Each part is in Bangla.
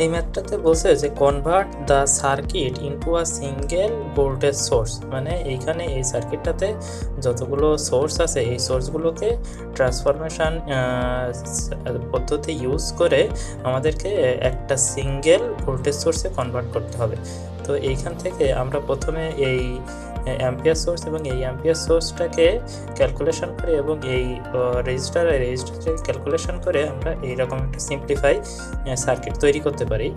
এই ম্যাথটাতে বলছে যে convert the circuit into a single voltage source, মানে এইখানে এই সার্কিটটাতে যতগুলো সোর্স আছে এই সোর্সগুলোকে ট্রান্সফরমেশন পদ্ধতি ইউজ করে আমাদেরকে একটা সিঙ্গেল ভোল্টেজ সোর্সে কনভার্ট করতে হবে। তো এইখান থেকে আমরা প্রথমে এই অ্যাম্পিয়ার সোর্স এবং এই অ্যাম্পিয়ার সোর্সটাকে ক্যালকুলেশন করে এবং এই রেজিস্টারটাকে ক্যালকুলেশন করে আমরা এইরকম একটা সিম্পলিফাই সার্কিট তৈরি করতে পারি।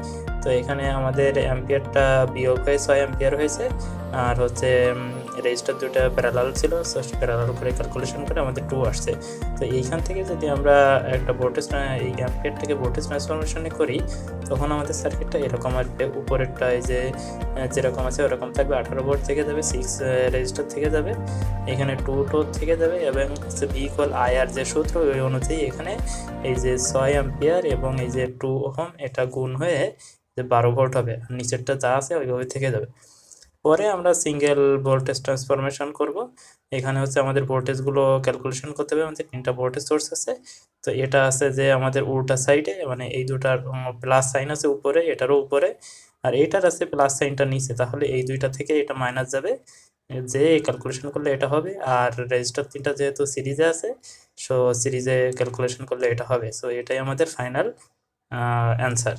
তো এখানে আমাদের অ্যাম্পিয়ারটা বিয়োগ হয়ে 6 অ্যাম্পিয়ার হয়েছে, আর হচ্ছে রেজিস্টার দুটো প্যারালাল ছিল, প্যারালাল করে ক্যালকুলেশন করে আমাদের 2 আসছে। তো এইখান থেকে যদি আমরা একটা ভোল্টেজ এই অ্যাম্পিয়ার থেকে ভোল্টেজ ট্রান্সফরমেশনে করি তখন আমাদের সার্কিটটা এরকম আসবে। উপরেরটা এই যে যেরকম আছে ওরকম থাকবে, 18 ভোল্ট থেকে যাবে, 6 রেজিস্টার থেকে যাবে, এখানে 2 থেকে যাবে এবং হচ্ছে ভি ইকুয়াল আইআর যে সূত্র ওই অনুযায়ী এখানে এই যে 6 অ্যাম্পিয়ার এবং এই যে 2 ওহম এটা গুণ হয়ে যে 12 ভোল্ট হবে, আর নিচেরটা যা আছে ওইভাবে থেকে যাবে। পরে আমরা সিঙ্গেল ভোল্টেজ ট্রান্সফরমেশন করব। এখানে হচ্ছে আমাদের ভোল্টেজগুলো ক্যালকুলেশন করতে হবে। আমাদের 3টা ভোল্টেজ সোর্স আছে। তো এটা আছে যে আমাদের উল্টা সাইডে, মানে এই দুটার প্লাস সাইন আছে উপরে, এটারও উপরে, আর এইটার আছে প্লাস সাইনটা নিচে। তাহলে এই দুইটা থেকে এটা মাইনাস যাবে, যে ক্যালকুলেশন করলে এটা হবে। আর রেজিস্টার 3টা যেহেতু সিরিজে আছে, সো সিরিজে ক্যালকুলেশন করলে এটা হবে। সো এটাই আমাদের ফাইনাল অ্যান্সার।